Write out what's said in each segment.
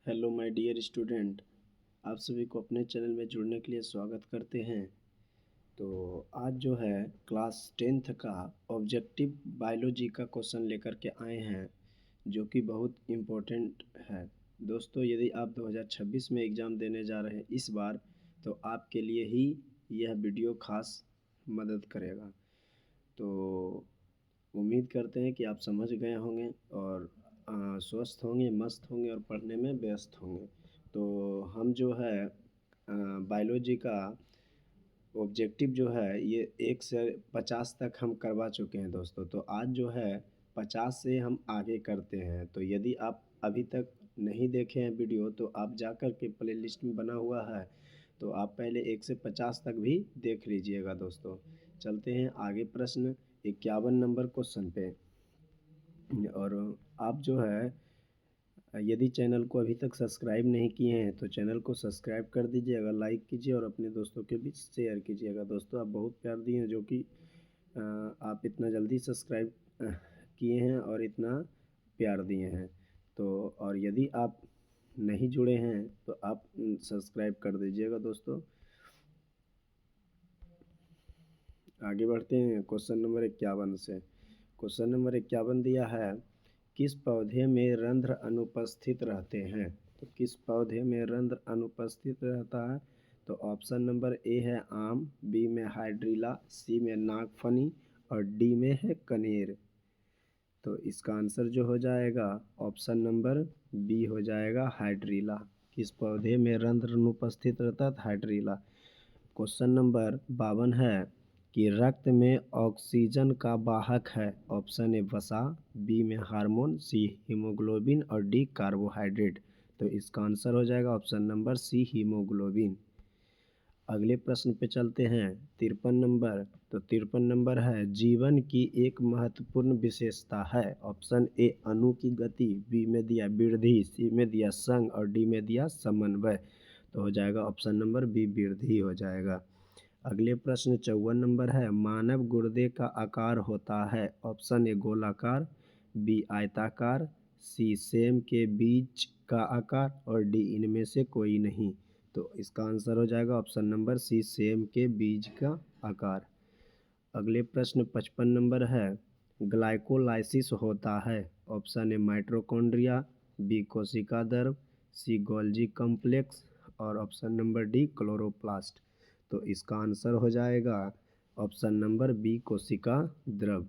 Hello my dear student, आप सभी को अपने चैनल में जुड़ने के लिए स्वागत करते हैं। तो आज जो है क्लास 10th का ऑब्जेक्टिव बायोलॉजी का क्वेश्चन लेकर के आए हैं, जो कि बहुत इम्पोर्टेंट है। दोस्तों, यदि आप 2026 में एग्ज़ाम देने जा रहे हैं इस बार, तो आपके लिए ही यह वीडियो खास मदद करेगा। तो उम्मीद करते हैं कि आप समझ गए होंगे और स्वस्थ होंगे, मस्त होंगे और पढ़ने में व्यस्त होंगे। तो हम जो है बायोलॉजी का ऑब्जेक्टिव जो है ये 1 से 50 तक हम करवा चुके हैं दोस्तों। तो आज जो है 50 से हम आगे करते हैं। तो यदि आप अभी तक नहीं देखे हैं वीडियो, तो आप जाकर के प्लेलिस्ट में बना हुआ है, तो आप पहले 1 से 50 तक भी देख लीजिएगा दोस्तों। चलते हैं आगे प्रश्न 51 नंबर क्वेश्चन पे। और आप जो है यदि चैनल को अभी तक सब्सक्राइब नहीं किए हैं, तो चैनल को सब्सक्राइब कर दीजिएगा, लाइक कीजिए और अपने दोस्तों के बीच शेयर कीजिएगा। दोस्तों, आप बहुत प्यार दिए हैं, जो कि आप इतना जल्दी सब्सक्राइब किए हैं और इतना प्यार दिए हैं। तो और यदि आप नहीं जुड़े हैं, तो आप सब्सक्राइब कर दीजिएगा दोस्तों। आगे बढ़ते हैं क्वेश्चन नंबर 51 से। क्वेश्चन नंबर 51 दिया है, किस पौधे में रंध्र अनुपस्थित रहते हैं? तो किस पौधे में रंध्र अनुपस्थित रहता है? तो ऑप्शन नंबर ए है आम, बी में हाइड्रिला, सी में नागफनी और डी में है कनेर। तो इसका आंसर जो हो जाएगा ऑप्शन नंबर बी हो जाएगा, हाइड्रिला। किस पौधे में रंध्र अनुपस्थित रहता है? हाइड्रिला। क्वेश्चन नंबर 52 है कि रक्त में ऑक्सीजन का वाहक है। ऑप्शन ए वसा, बी में हार्मोन, सी हीमोग्लोबिन और डी कार्बोहाइड्रेट। तो इसका आंसर हो जाएगा ऑप्शन नंबर सी, हीमोग्लोबिन। अगले प्रश्न पे चलते हैं 53 नंबर। तो 53 नंबर है, जीवन की एक महत्वपूर्ण विशेषता है। ऑप्शन ए अणु की गति, बी में दिया वृद्धि, सी में दिया संघ और डी में दिया समन्वय। तो हो जाएगा ऑप्शन नंबर बी, वृद्धि हो जाएगा। अगले प्रश्न 54 नंबर है, मानव गुर्दे का आकार होता है। ऑप्शन ए गोलाकार, बी आयताकार, सी सेम के बीज का आकार और डी इनमें से कोई नहीं। तो इसका आंसर हो जाएगा ऑप्शन नंबर सी, सेम के बीज का आकार। अगले प्रश्न 55 नंबर है, ग्लाइकोलाइसिस होता है। ऑप्शन ए माइटोकॉन्ड्रिया, बी कोशिका द्रव, सी गोल्जी कॉम्प्लेक्स और ऑप्शन नंबर डी क्लोरोप्लास्ट। तो इसका आंसर हो जाएगा ऑप्शन नंबर बी, कोशिका द्रव।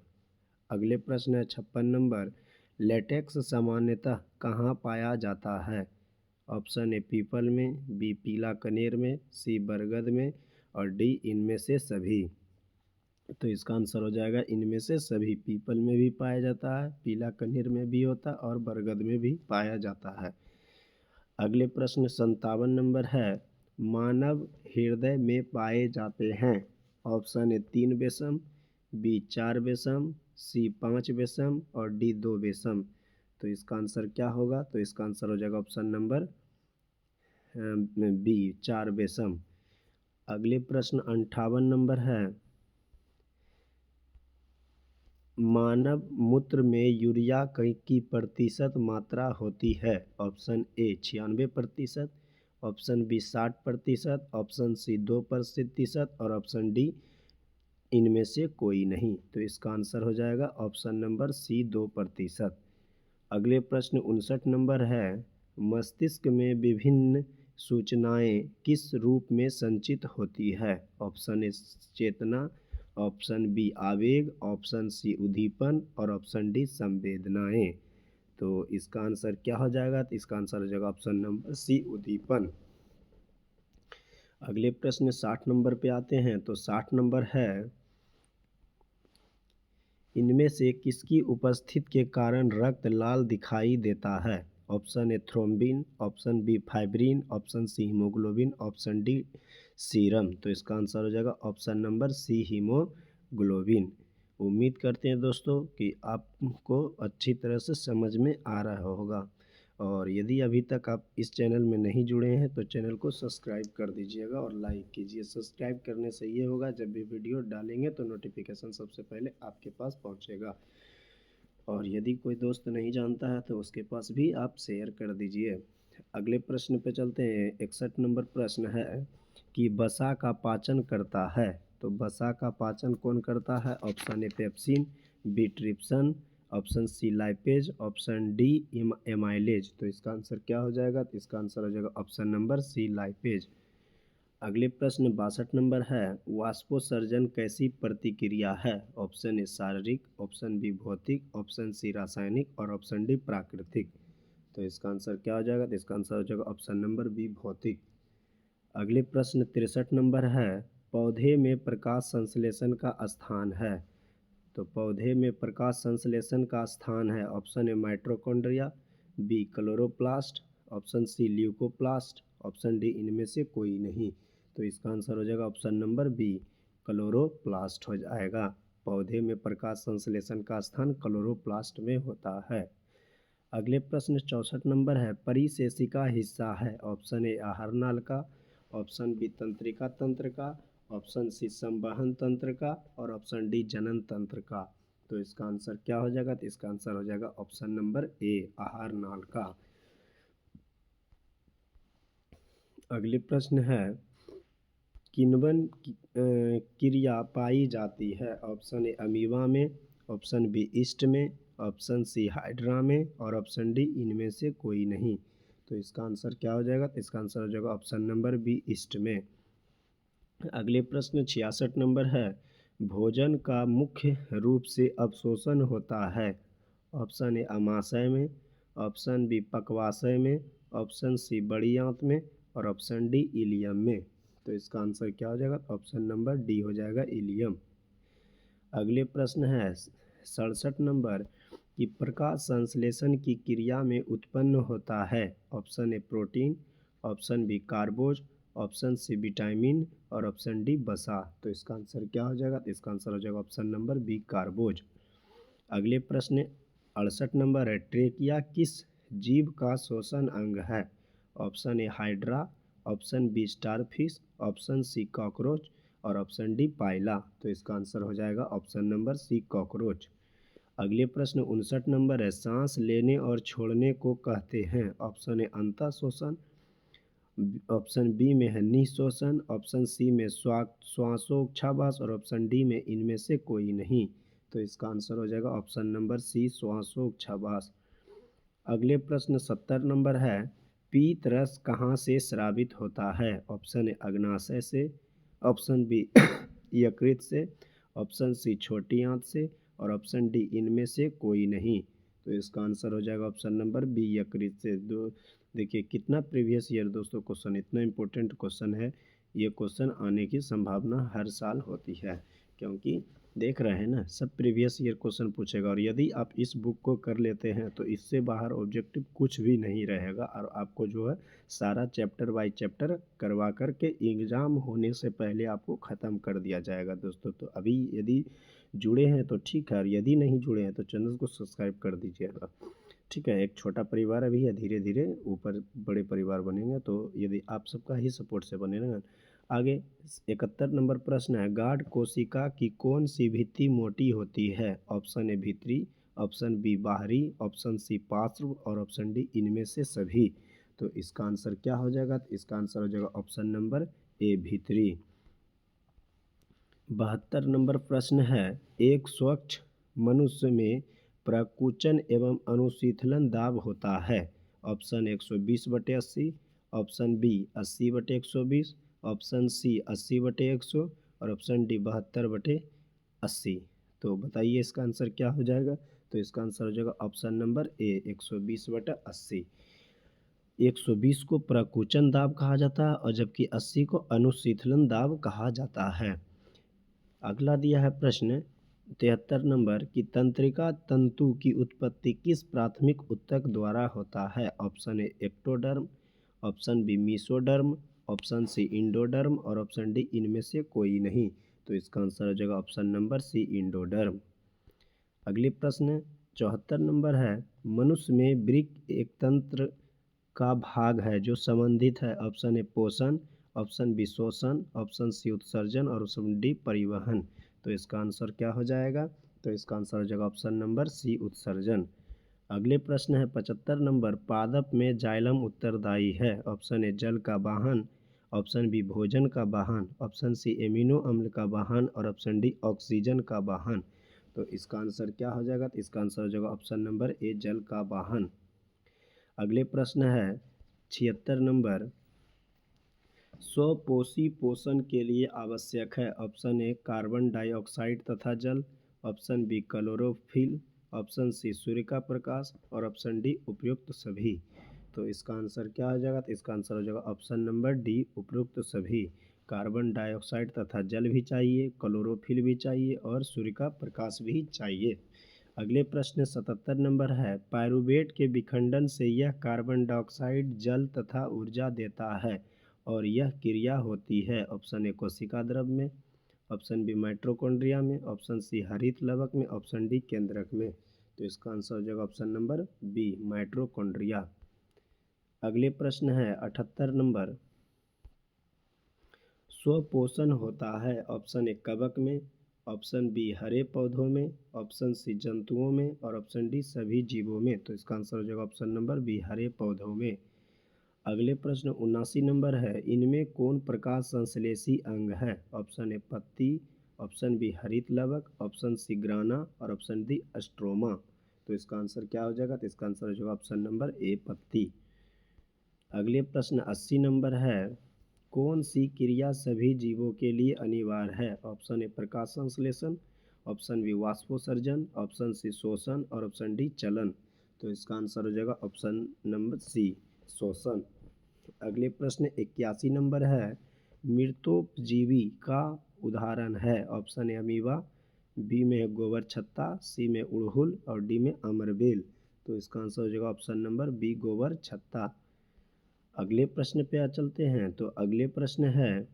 अगले प्रश्न है 56 नंबर, लेटेक्स सामान्यतः कहाँ पाया जाता है? ऑप्शन ए पीपल में, बी पीला कनेर में, सी बरगद में और डी इनमें से सभी। तो इसका आंसर हो जाएगा इनमें से सभी। पीपल में भी पाया जाता है, पीला कनेर में भी होता है और बरगद में भी पाया जाता है। अगले प्रश्न 57 नंबर है, मानव हृदय में पाए जाते हैं। ऑप्शन ए 3 बेसम, बी 4 बेसम, सी 5 बेसम और डी 2 बेसम। तो इसका आंसर क्या होगा? तो इसका आंसर हो जाएगा ऑप्शन नंबर बी, 4 बेसम। अगले प्रश्न 58 नंबर है, मानव मूत्र में यूरिया की प्रतिशत मात्रा होती है। Option A 96%, option B 60%, option C 2% और ऑप्शन डी इनमें से कोई नहीं। तो इसका आंसर हो जाएगा ऑप्शन नंबर सी, 2%। अगले प्रश्न 59 नंबर है, मस्तिष्क में विभिन्न सूचनाएं किस रूप में संचित होती है? ऑप्शन ए चेतना, ऑप्शन बी आवेग, ऑप्शन सी उद्दीपन और ऑप्शन डी संवेदनाएं। तो इसका आंसर क्या हो जाएगा? तो इसका आंसर हो जाएगा ऑप्शन नंबर सी, उद्दीपन। अगले प्रश्न 60 नंबर पे आते हैं। तो 60 नंबर है, इनमें से किसकी उपस्थिति के कारण रक्त लाल दिखाई देता है? Option A thrombin, option B fibrin, option C haemoglobin, option D serum. तो इसका आंसर हो जाएगा ऑप्शन नंबर सी, हीमोग्लोबिन। उम्मीद करते हैं दोस्तों कि आपको अच्छी तरह से समझ में आ रहा होगा। और यदि अभी तक आप इस चैनल में नहीं जुड़े हैं, तो चैनल को सब्सक्राइब कर दीजिएगा और लाइक कीजिए। सब्सक्राइब करने से ये होगा, जब भी वीडियो डालेंगे तो नोटिफिकेशन सबसे पहले आपके पास पहुंचेगा। और यदि कोई दोस्त नहीं जानता है, तो उसके पास भी आप शेयर कर दीजिए। अगले प्रश्न पे चलते हैं। 61 नंबर प्रश्न है कि वसा का पाचन करता है। तो वसा का पाचन कौन करता है? Option A pepsin, B trypsin, option C lipase, option D amylase. तो इसका आंसर क्या हो जाएगा? तो इसका आंसर हो जाएगा ऑप्शन नंबर सी लाइपेज। अगले प्रश्न 62 नंबर है, वाष्पोत्सर्जन कैसी प्रतिक्रिया है? ऑप्शन ए शारीरिक, ऑप्शन बी भौतिक, ऑप्शन सी रासायनिक और ऑप्शन डी प्राकृतिक। तो इसका आंसर क्या हो जाएगा? तो इसका आंसर हो जाएगा ऑप्शन नंबर बी भौतिक। अगले प्रश्न 63 नंबर है, पौधे में प्रकाश संश्लेषण का स्थान है। तो पौधे में प्रकाश संश्लेषण का स्थान है option A mitochondria, B chloroplast, option C leucoplast, option D इनमें से कोई नहीं। तो इसका आंसर हो जाएगा ऑप्शन नंबर बी क्लोरोप्लास्ट हो जाएगा। पौधे में प्रकाश संश्लेषण का स्थान क्लोरोप्लास्ट में होता है। अगले प्रश्न 64 नंबर है, परिशेषिका हिस्सा है। ऑप्शन ए आहार नाल का, ऑप्शन बी तंत्रिका तंत्र का, ऑप्शन सी संवहन तंत्र का और ऑप्शन डी जनन तंत्र का। तो इसका आंसर क्या हो जाएगा? तो इसका आंसर हो जाएगा ऑप्शन नंबर ए आहार नाल का। अगले प्रश्न है, किण्वन क्रिया पाई जाती है? ऑप्शन ए अमीबा में, ऑप्शन बी ईस्ट में, ऑप्शन सी हाइड्रा में और ऑप्शन डी इनमें से कोई नहीं। तो इसका आंसर क्या हो जाएगा? तो इसका आंसर हो जाएगा ऑप्शन नंबर बी ईस्ट में। अगले प्रश्न 66 नंबर है, भोजन का मुख्य रूप से अवशोषण होता है। ऑप्शन ए अमाशय में, ऑप्शन बी पक्वाशय में, ऑप्शन सी बड़ी आंत में और ऑप्शन डी इलियम में। तो इसका आंसर क्या हो जाएगा? ऑप्शन नंबर डी हो जाएगा इलियम। अगले प्रश्न है 67 नंबर कि प्रकाश संश्लेषण की क्रिया में उत्पन्न होता है। Option A protein, option B कार्बोज, ऑप्शन सी विटामिन और ऑप्शन डी वसा। तो इसका आंसर क्या हो जाएगा? तो इसका आंसर हो जाएगा ऑप्शन नंबर बी कार्बोज। अगले प्रश्न 68 नंबर है, ट्रेकिया किस जीव का श्वसन अंग है? Option A hydra, option B starfish, option C cockroach और ऑप्शन डी पाइला। तो इसका आंसर हो जाएगा ऑप्शन नंबर सी कॉकरोच। अगले प्रश्न 59 नंबर है, सांस लेने और छोड़ने को कहते हैं। ऑप्शन ए अंतःश्वसन, ऑप्शन बी में है निःश्वसन, ऑप्शन सी में श्वासोच्छ्वास और ऑप्शन डी में इनमें से कोई नहीं। तो इसका आंसर हो जाएगा ऑप्शन नंबर सी श्वासोच्छ्वास। अगले प्रश्न 70 नंबर है, पीत रस कहाँ से स्रावित होता है? ऑप्शन ए अग्नाशय से, ऑप्शन बी यकृत से, ऑप्शन सी छोटी आंत से और ऑप्शन डी इनमें से कोई नहीं। तो इसका आंसर हो जाएगा ऑप्शन नंबर बी यकृत से। दो देखिए कितना प्रीवियस ईयर दोस्तों क्वेश्चन, इतना इम्पोर्टेंट क्वेश्चन है। ये क्वेश्चन आने की संभावना हर साल होती है, क्योंकि देख रहे हैं ना, सब प्रीवियस ईयर क्वेश्चन पूछेगा। और यदि आप इस बुक को कर लेते हैं तो इससे बाहर ऑब्जेक्टिव कुछ भी नहीं रहेगा और आपको जो है सारा चैप्टर बाय चैप्टर करवा करके एग्ज़ाम होने से पहले आपको ख़त्म कर दिया जाएगा दोस्तों। तो अभी यदि जुड़े हैं तो ठीक है, और यदि नहीं जुड़े हैं तो चैनल को सब्सक्राइब कर दीजिएगा। ठीक है, एक छोटा परिवार अभी है, धीरे धीरे ऊपर बड़े परिवार बनेंगे। तो यदि आप सबका ही सपोर्ट से बनेगा। आगे 71 नंबर प्रश्न है, गाढ़ कोशिका की कौन सी भित्ति मोटी होती है? ऑप्शन ए भीतरी, ऑप्शन बी बाहरी, ऑप्शन सी पार्श्व और ऑप्शन डी इनमें से सभी। तो इसका आंसर क्या हो जाएगा? तो इसका आंसर हो जाएगा ऑप्शन नंबर ए भीतरी। 72 नंबर प्रश्न है, एक स्वच्छ मनुष्य में प्रकुचन एवं अनुशीतलन दाब होता है। Option 120/80, option B 80/120, option C 80/100 और ऑप्शन डी 72/80। तो बताइए इसका आंसर क्या हो जाएगा? तो इसका आंसर हो जाएगा ऑप्शन नंबर ए 120/80। 120 को प्रकुचन दाब कहा जाता है और जबकि 80 को अनुशीतलन दाब कहा जाता है। अगला दिया है प्रश्न 73 नंबर की तंत्रिका तंतु की उत्पत्ति किस प्राथमिक ऊतक द्वारा होता है? Option A ectoderm, option B mesoderm, option C endoderm और ऑप्शन डी इनमें से कोई नहीं। तो इसका आंसर हो जाएगा ऑप्शन नंबर सी इंडोडर्म। अगले प्रश्न 74 नंबर है, मनुष्य में वृक्क एक तंत्र का भाग है जो संबंधित है। ऑप्शन ए पोषण, ऑप्शन बी शोषण, ऑप्शन सी उत्सर्जन और ऑप्शन डी परिवहन। तो इसका आंसर क्या हो जाएगा? तो इसका आंसर हो जाएगा ऑप्शन नंबर सी उत्सर्जन। अगले प्रश्न है 75 नंबर, पादप में जाइलम उत्तरदायी है। ऑप्शन ए जल का वाहन, ऑप्शन बी भोजन का वाहन, ऑप्शन सी एमिनो अम्ल का वाहन और ऑप्शन डी ऑक्सीजन का वाहन। तो इसका आंसर क्या हो जाएगा? तो इसका आंसर हो जाएगा ऑप्शन नंबर ए जल का वाहन। अगले प्रश्न है 76 नंबर, स्वपोषी पोषण के लिए आवश्यक है। ऑप्शन ए कार्बन डाइऑक्साइड तथा जल, option B chlorophyll, option C सूर्य का प्रकाश और ऑप्शन डी उपयुक्त सभी। तो इसका आंसर क्या हो जाएगा? तो इसका आंसर हो जाएगा ऑप्शन नंबर डी उपयुक्त सभी। कार्बन डाइऑक्साइड तथा जल भी चाहिए, क्लोरोफिल भी चाहिए और सूर्य का प्रकाश भी चाहिए। अगले प्रश्न 77 नंबर है, पायरुवेट के विखंडन से यह कार्बन डाइऑक्साइड जल तथा ऊर्जा देता है और यह क्रिया होती है। ऑप्शन ए कोशिका द्रव में, ऑप्शन बी माइटोकॉन्ड्रिया में, ऑप्शन सी हरित लवक में, ऑप्शन डी केंद्रक में। तो इसका आंसर हो जाएगा ऑप्शन नंबर बी माइटोकॉन्ड्रिया। अगले प्रश्न है 78 नंबर, स्वपोषण होता है। ऑप्शन ए कवक में, ऑप्शन बी हरे पौधों में, ऑप्शन सी जंतुओं में और ऑप्शन डी सभी जीवों में। तो इसका आंसर हो जाएगा ऑप्शन नंबर बी हरे पौधों में। अगले प्रश्न 79 नंबर है, इनमें कौन प्रकाश संश्लेषी अंग है? ऑप्शन ए पत्ती, ऑप्शन बी हरित लवक, ऑप्शन सी ग्राना और ऑप्शन डी स्ट्रोमा। तो इसका आंसर क्या हो जाएगा? तो इसका आंसर हो जाएगा ऑप्शन नंबर ए पत्ती। अगले प्रश्न 80 नंबर है, कौन सी क्रिया सभी जीवों के लिए अनिवार्य है? ऑप्शन ए प्रकाश संश्लेषण, ऑप्शन बी वाष्पोत्सर्जन, ऑप्शन सी शोषण और ऑप्शन डी चलन। तो इसका आंसर हो जाएगा ऑप्शन नंबर सी शोषण। अगले प्रश्न 81 नंबर है, मृतोपजीवी का उदाहरण है। ऑप्शन ए अमीबा, बी में है गोबर छत्ता, सी में उड़हुल और डी में अमरबेल। तो इसका आंसर हो जाएगा ऑप्शन नंबर बी गोबर छत्ता। अगले प्रश्न पे आ चलते हैं। तो अगले प्रश्न है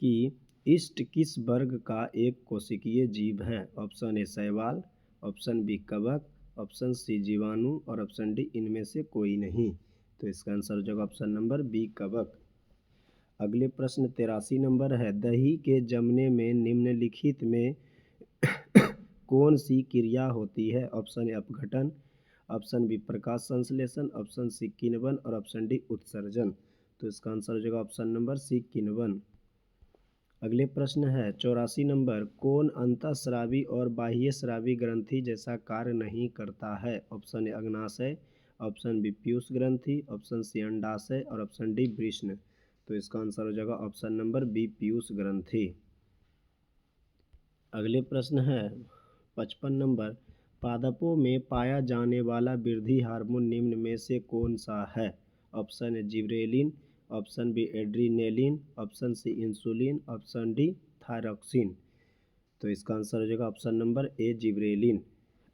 कि इष्ट किस वर्ग का एक कोशिकीय जीव है? ऑप्शन ए शैवाल, ऑप्शन बी कवक, ऑप्शन सी जीवाणु और ऑप्शन डी इनमें से कोई नहीं। तो इसका आंसर हो जाएगा ऑप्शन नंबर बी कवक। अगले प्रश्न 83 नंबर है, दही के जमने में निम्नलिखित में कौन सी क्रिया होती है? ऑप्शन ए अपघटन, ऑप्शन बी प्रकाश संश्लेषण, ऑप्शन सी किण्वन और ऑप्शन डी उत्सर्जन। तो इसका आंसर हो जाएगा ऑप्शन नंबर सी किण्वन। अगले प्रश्न है 84 नंबर, कौन अंतःस्रावी और बाह्यस्रावी ग्रंथि जैसा कार्य नहीं करता है? ऑप्शन ए अग्नाशय, ऑप्शन बी पीयूष ग्रंथि, ऑप्शन सी अंडाशय और ऑप्शन डी वृषण। तो इसका आंसर हो जाएगा ऑप्शन नंबर बी पीयूष ग्रंथि। अगले प्रश्न है 55 नंबर, पादपों में पाया जाने वाला वृद्धि हार्मोन निम्न में से कौन सा है? Option A gibberellin, option B adrenaline, option C insulin, option D thyroxine. तो इसका आंसर हो जाएगा ऑप्शन नंबर ए जिबरेलिन।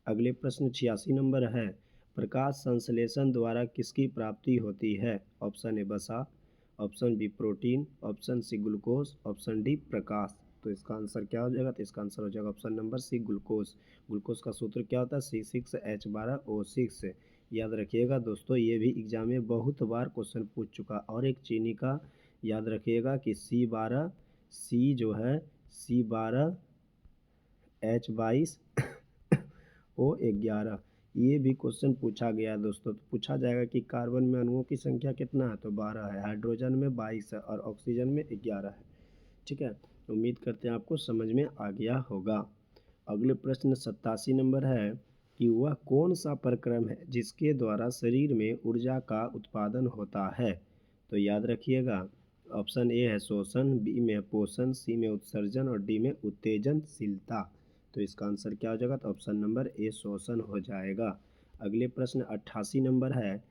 अगले प्रश्न 86 नंबर है, प्रकाश संश्लेषण द्वारा किसकी प्राप्ति होती है? ऑप्शन ए वसा, option B protein, option C glucose, option D प्रकाश। तो इसका आंसर क्या हो जाएगा? तो इसका आंसर हो जाएगा option number C glucose. Glucose का सूत्र क्या होता है? C6H12O6। याद रखिएगा दोस्तों, ये भी एग्जाम में बहुत बार क्वेश्चन पूछ चुका। और एक चीनी का याद रखिएगा कि C12, सी जो है C12H22 O11, ये भी क्वेश्चन पूछा गया दोस्तों। तो पूछा जाएगा कि कार्बन में अणुओं की संख्या कितना है? तो 12 है, हाइड्रोजन में 22 है और ऑक्सीजन में 11 है। ठीक है, उम्मीद करते हैं आपको समझ में आ गया होगा। अगले प्रश्न 87 नंबर है कि वह कौन सा प्रक्रम है जिसके द्वारा शरीर में ऊर्जा का उत्पादन होता है? तो याद रखिएगा, ऑप्शन ए है शोषण, बी में पोषण, सी में उत्सर्जन और डी में उत्तेजनशीलता। तो इसका आंसर क्या हो जाएगा? तो ऑप्शन नंबर ए शोषण हो जाएगा। अगले प्रश्न 88 नंबर है,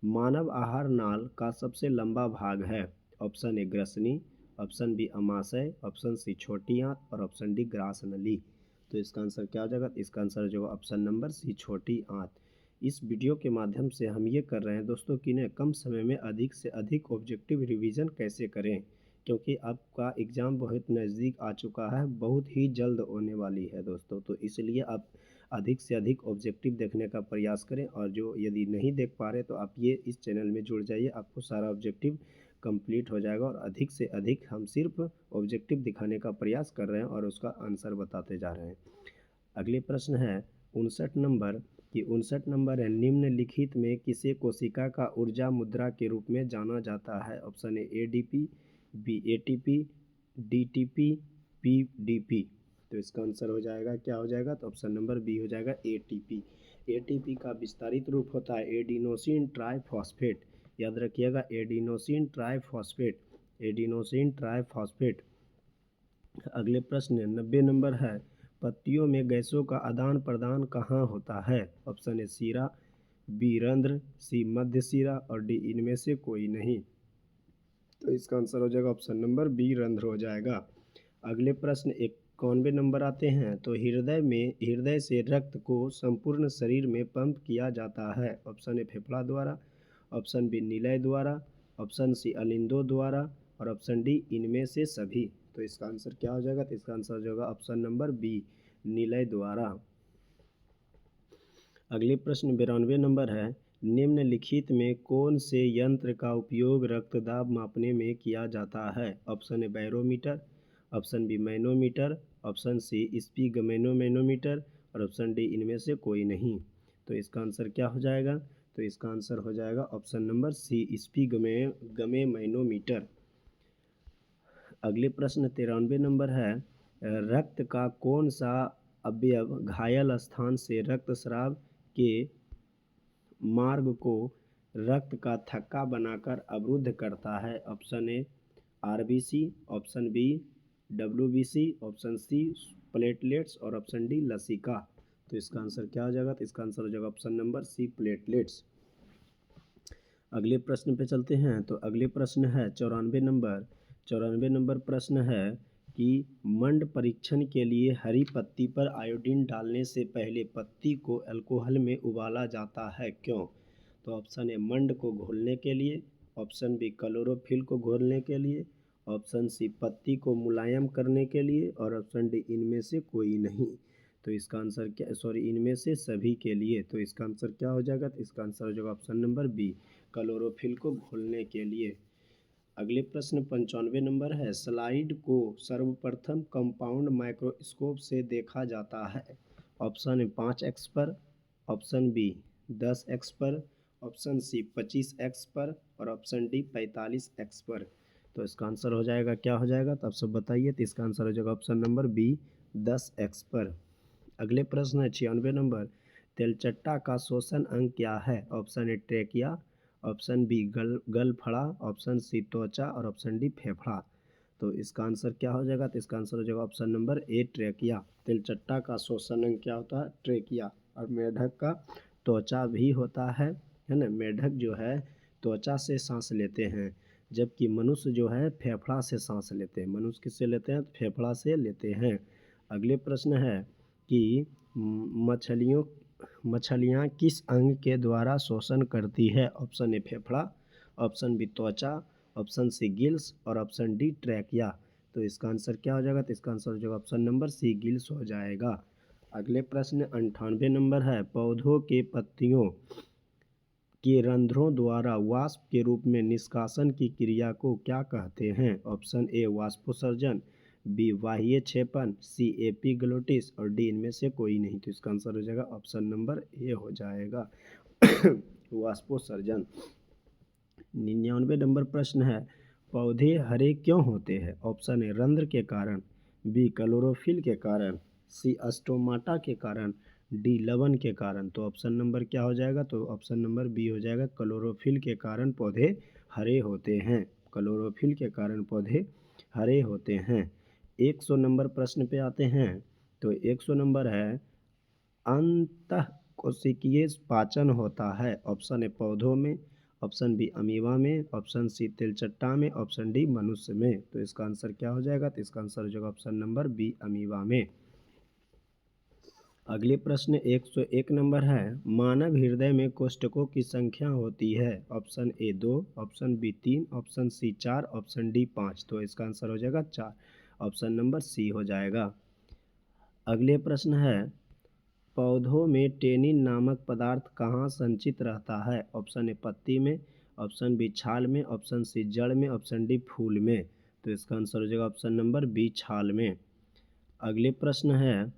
मानव आहार नाल का सबसे लंबा भाग है। ऑप्शन ए ग्रसनी, ऑप्शन बी अमाशय, ऑप्शन सी छोटी आंत और ऑप्शन डी ग्रास नली। तो इसका आंसर क्या हो जाएगा? इसका आंसर हो जाएगा ऑप्शन नंबर सी छोटी आंत। इस वीडियो के माध्यम से हम ये कर रहे हैं दोस्तों कि ने कम समय में अधिक से अधिक ऑब्जेक्टिव रिवीजन कैसे करें, क्योंकि आपका एग्ज़ाम बहुत नज़दीक आ चुका है, बहुत ही जल्द होने वाली है दोस्तों। तो इसलिए आप अधिक से अधिक ऑब्जेक्टिव देखने का प्रयास करें, और जो यदि नहीं देख पा रहे तो आप ये इस चैनल में जुड़ जाइए, आपको सारा ऑब्जेक्टिव कंप्लीट हो जाएगा। और अधिक से अधिक हम सिर्फ ऑब्जेक्टिव दिखाने का प्रयास कर रहे हैं और उसका आंसर बताते जा रहे हैं। अगले प्रश्न है 59 नंबर है, निम्नलिखित में किसे कोशिका का ऊर्जा मुद्रा के रूप में जाना जाता है? Option A ADP, B ATP, DTP, PDP. तो इसका आंसर हो जाएगा, क्या हो जाएगा? तो ऑप्शन नंबर बी हो जाएगा एटीपी। एटीपी का विस्तारित रूप होता है एडिनोसिन ट्राइफॉस्फेट। याद रखिएगा, एडिनोसिन ट्राइफॉस्फेट, एडिनोसिन ट्राइफॉस्फेट। अगले प्रश्न 90 नंबर है, पत्तियों में गैसों का आदान प्रदान कहाँ होता है? ऑप्शन ए सीरा, बी रंध्र, सी मध्य सिरा और डी इनमें से कोई नहीं। तो इसका आंसर हो जाएगा ऑप्शन नंबर बी रंध्र हो जाएगा। अगले प्रश्न 91 नंबर आते हैं, तो हृदय से रक्त को संपूर्ण शरीर में पंप किया जाता है। ऑप्शन ए फेफड़ा द्वारा, ऑप्शन बी नीलय द्वारा, ऑप्शन सी अलिंदों द्वारा और ऑप्शन डी इनमें से सभी। तो इसका आंसर क्या हो जाएगा? तो इसका आंसर हो जाएगा ऑप्शन नंबर बी नीलय द्वारा। अगले प्रश्न 92 नंबर है, निम्नलिखित में कौन से यंत्र का उपयोग रक्तदाब मापने में किया जाता है? Option A barometer, option B manometer, option C sphygmomanometer और ऑप्शन डी इनमें से कोई नहीं। तो इसका आंसर क्या हो जाएगा? तो इसका आंसर हो जाएगा ऑप्शन नंबर सी स्पिगमेनोमीटर। अगले प्रश्न 93 नंबर है, रक्त का कौन सा अवयव घायल स्थान से रक्तस्राव के मार्ग को रक्त का थक्का बनाकर अवरुद्ध करता है? Option A RBC, option B WBC, option C platelets और ऑप्शन डी लसिका। तो इसका आंसर क्या हो जाएगा? तो इसका आंसर हो जाएगा ऑप्शन नंबर सी प्लेटलेट्स। अगले प्रश्न पे चलते हैं, तो अगले प्रश्न है 94 नंबर प्रश्न है कि मंड परीक्षण के लिए हरी पत्ती पर आयोडीन डालने से पहले पत्ती को अल्कोहल में उबाला जाता है, क्यों? तो ऑप्शन ए मंड को घोलने के लिए, ऑप्शन बी क्लोरोफिल को घोलने के लिए, ऑप्शन सी पत्ती को मुलायम करने के लिए और ऑप्शन डी इनमें से कोई नहीं। तो इसका आंसर क्या, इनमें से सभी के लिए। तो इसका आंसर क्या हो जाएगा? तो इसका आंसर हो जाएगा ऑप्शन नंबर बी क्लोरोफिल को घोलने के लिए। अगले प्रश्न 95 नंबर है, स्लाइड को सर्वप्रथम कंपाउंड माइक्रोस्कोप से देखा जाता है। ऑप्शन ए 5x पर, ऑप्शन बी 10x पर, ऑप्शन सी 25x पर और ऑप्शन डी 45x पर। तो इसका आंसर हो जाएगा, क्या हो जाएगा? तो आप सब बताइए। तो इसका आंसर हो जाएगा ऑप्शन नंबर बी 10x पर। अगले प्रश्न है 96 नंबर, तेलचट्टा का शोषण अंग क्या है? Option A trachea, option B गलफड़ा, ऑप्शन सी त्वचा और ऑप्शन डी फेफड़ा। तो इसका आंसर क्या हो जाएगा? तो इसका आंसर हो जाएगा ऑप्शन नंबर ए ट्रेकिया। तेलचट्टा का शोषण अंग क्या होता है? ट्रेकिया। और मेढक का त्वचा भी होता है ना। मेढक जो है त्वचा से सांस लेते हैं, जबकि मनुष्य जो है फेफड़ा से सांस लेते हैं। मनुष्य किससे लेते हैं? फेफड़ा से लेते हैं। अगले प्रश्न है कि मछलियाँ किस अंग के द्वारा शोषण करती है? ऑप्शन ए फेफड़ा, ऑप्शन बी त्वचा, ऑप्शन सी गिल्स और ऑप्शन डी ट्रैकिया। तो इसका आंसर क्या हो जाएगा? तो इसका आंसर हो जाएगा ऑप्शन नंबर सी गिल्स हो जाएगा। अगले प्रश्न 98 नंबर है, पौधों के पत्तियों के रंध्रों द्वारा वाष्प के रूप में निष्कासन की क्रिया को क्या कहते हैं? ऑप्शन ए वाष्पोत्सर्जन, बी बाह्य क्षेपण, सी एपिग्लोटिस और डी इनमें से कोई नहीं। तो इसका आंसर हो जाएगा ऑप्शन नंबर ए हो जाएगा वाष्पोत्सर्जन। 99 नंबर प्रश्न है, पौधे हरे क्यों होते हैं? ऑप्शन ए रंध्र के कारण, बी क्लोरोफिल के कारण, सी स्टोमाटा के कारण, डी लवण के कारण। तो ऑप्शन नंबर क्या हो जाएगा? तो ऑप्शन नंबर बी हो जाएगा, क्लोरोफिल के कारण पौधे हरे होते हैं। क्लोरोफिल के कारण पौधे हरे होते हैं। 100 नंबर प्रश्न पे आते हैं, तो 100 नंबर है, अंतःकोशिकीय पाचन होता है। ऑप्शन ए पौधों में, ऑप्शन बी अमीबा में, ऑप्शन सी तेलचट्टा में, ऑप्शन डी मनुष्य में। तो इसका आंसर क्या हो जाएगा? तो इसका आंसर हो जाएगा ऑप्शन नंबर बी अमीबा में। अगले प्रश्न 101 नंबर है, मानव हृदय में कोष्ठकों की संख्या होती है। Option A 2, option B 3, option C 4, option D 5। तो इसका आंसर हो जाएगा 4, ऑप्शन नंबर सी हो जाएगा। अगले प्रश्न है, पौधों में टेनिन नामक पदार्थ कहाँ संचित रहता है? ऑप्शन ए पत्ती में, ऑप्शन बी छाल में, ऑप्शन सी जड़ में, ऑप्शन डी फूल में। तो इसका आंसर हो जाएगा ऑप्शन नंबर बी छाल में। अगले प्रश्न है,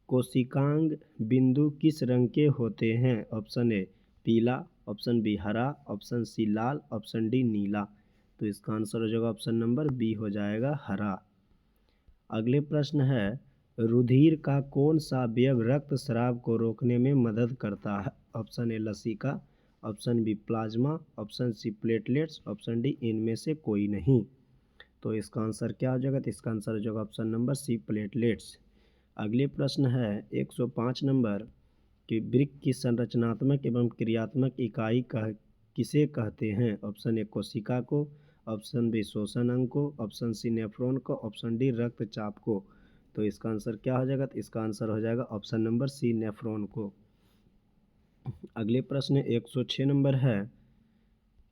कोशिकांग बिंदु किस रंग के होते हैं? ऑप्शन ए पीला, ऑप्शन बी हरा, ऑप्शन सी लाल, ऑप्शन डी नीला। तो इसका आंसर हो जाएगा ऑप्शन नंबर बी हो जाएगा हरा। अगले प्रश्न है, रुधिर का कौन सा अवयव रक्त स्राव को रोकने में मदद करता है? ऑप्शन ए लसिका, option B plasma, option C platelets, option D इनमें से कोई नहीं। तो इसका आंसर क्या हो जाएगा? तो इसका आंसर हो जाएगा ऑप्शन नंबर सी प्लेटलेट्स। अगले प्रश्न है 105 नंबर कि वृक्क की संरचनात्मक एवं क्रियात्मक इकाई किसे कहते हैं? ऑप्शन ए कोशिका को, ऑप्शन बी शोषण अंग को, ऑप्शन सी नेफ्रॉन को, ऑप्शन डी रक्तचाप को। तो इसका आंसर क्या हो जाएगा? तो इसका आंसर हो जाएगा ऑप्शन नंबर सी नेफ्रॉन को। अगले प्रश्न 106 नंबर है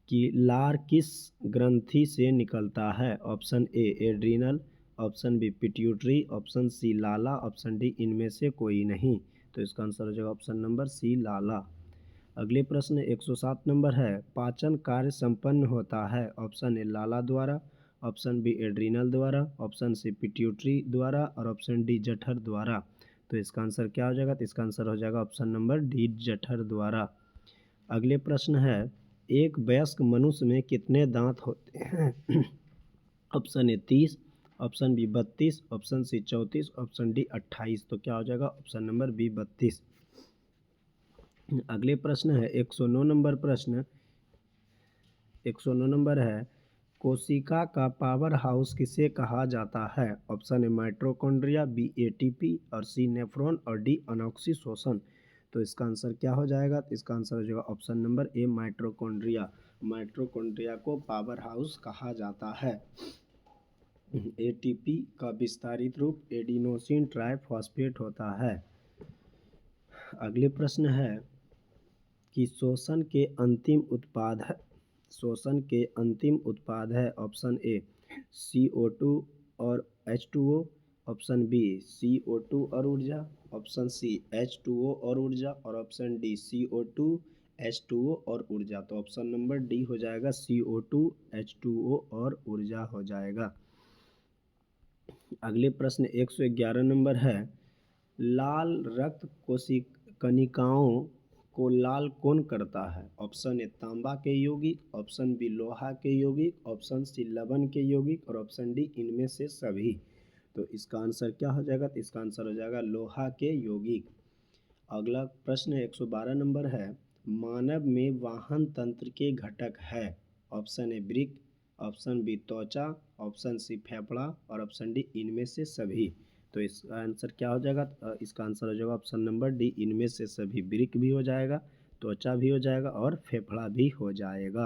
कि लार किस ग्रंथि से निकलता है? Option A adrenal, option B pituitary, option C लाला, ऑप्शन डी इनमें से कोई नहीं। तो इसका आंसर हो जाएगा ऑप्शन नंबर सी लाला। अगले प्रश्न 107 नंबर है, पाचन कार्य संपन्न होता है? ऑप्शन ए लाला द्वारा, ऑप्शन बी एड्रीनल द्वारा, ऑप्शन सी पिट्यूटरी द्वारा और ऑप्शन डी जठर द्वारा। तो इसका आंसर क्या हो जाएगा? तो इसका आंसर हो जाएगा ऑप्शन नंबर डी जठर द्वारा। अगले प्रश्न है, एक वयस्क मनुष्य में कितने दांत होते हैं? Option A 30, option B 32, option C 34, option D 28। तो क्या हो जाएगा? Option number B 32। अगले प्रश्न है 109 नंबर प्रश्न 109 नंबर है, कोशिका का पावर हाउस किसे कहा जाता है? Option A mitochondria, B ATP और सी नेफ्रॉन और डी अनॉक्सिशोसन। तो इसका आंसर क्या हो जाएगा? इसका आंसर हो जाएगा option number A mitochondria. Mitochondria को पावर हाउस कहा जाता है। एटीपी का विस्तारित रूप एडिनोसिन ट्राइफॉस्फेट होता है। अगले प्रश्न है कि शोषण के अंतिम उत्पाद है। ऑप्शन ए CO2 और H2O, ऑप्शन बी CO2 और ऊर्जा, ऑप्शन सी H2O और ऊर्जा और ऑप्शन डी CO2 H2O और ऊर्जा। तो ऑप्शन नंबर डी हो जाएगा CO2 H2O और ऊर्जा हो जाएगा। अगले प्रश्न 111 नंबर है, लाल रक्त कणिकाओं को लाल कौन करता है? ऑप्शन ए तांबा के यौगिक, ऑप्शन बी लोहा के यौगिक, ऑप्शन सी लवण के यौगिक और ऑप्शन डी इनमें से सभी। तो इसका आंसर क्या हो जाएगा? तो इसका आंसर हो जाएगा लोहा के यौगिक। अगला प्रश्न 112 नंबर है, मानव में वाहन तंत्र के घटक है? ऑप्शन ए वृक्क, ऑप्शन बी त्वचा, ऑप्शन सी फेफड़ा और ऑप्शन डी इनमें से सभी। तो इसका आंसर क्या हो जाएगा? इसका आंसर हो जाएगा ऑप्शन नंबर डी इनमें से सभी। वृक्क भी हो जाएगा, त्वचा भी हो जाएगा और फेफड़ा भी हो जाएगा।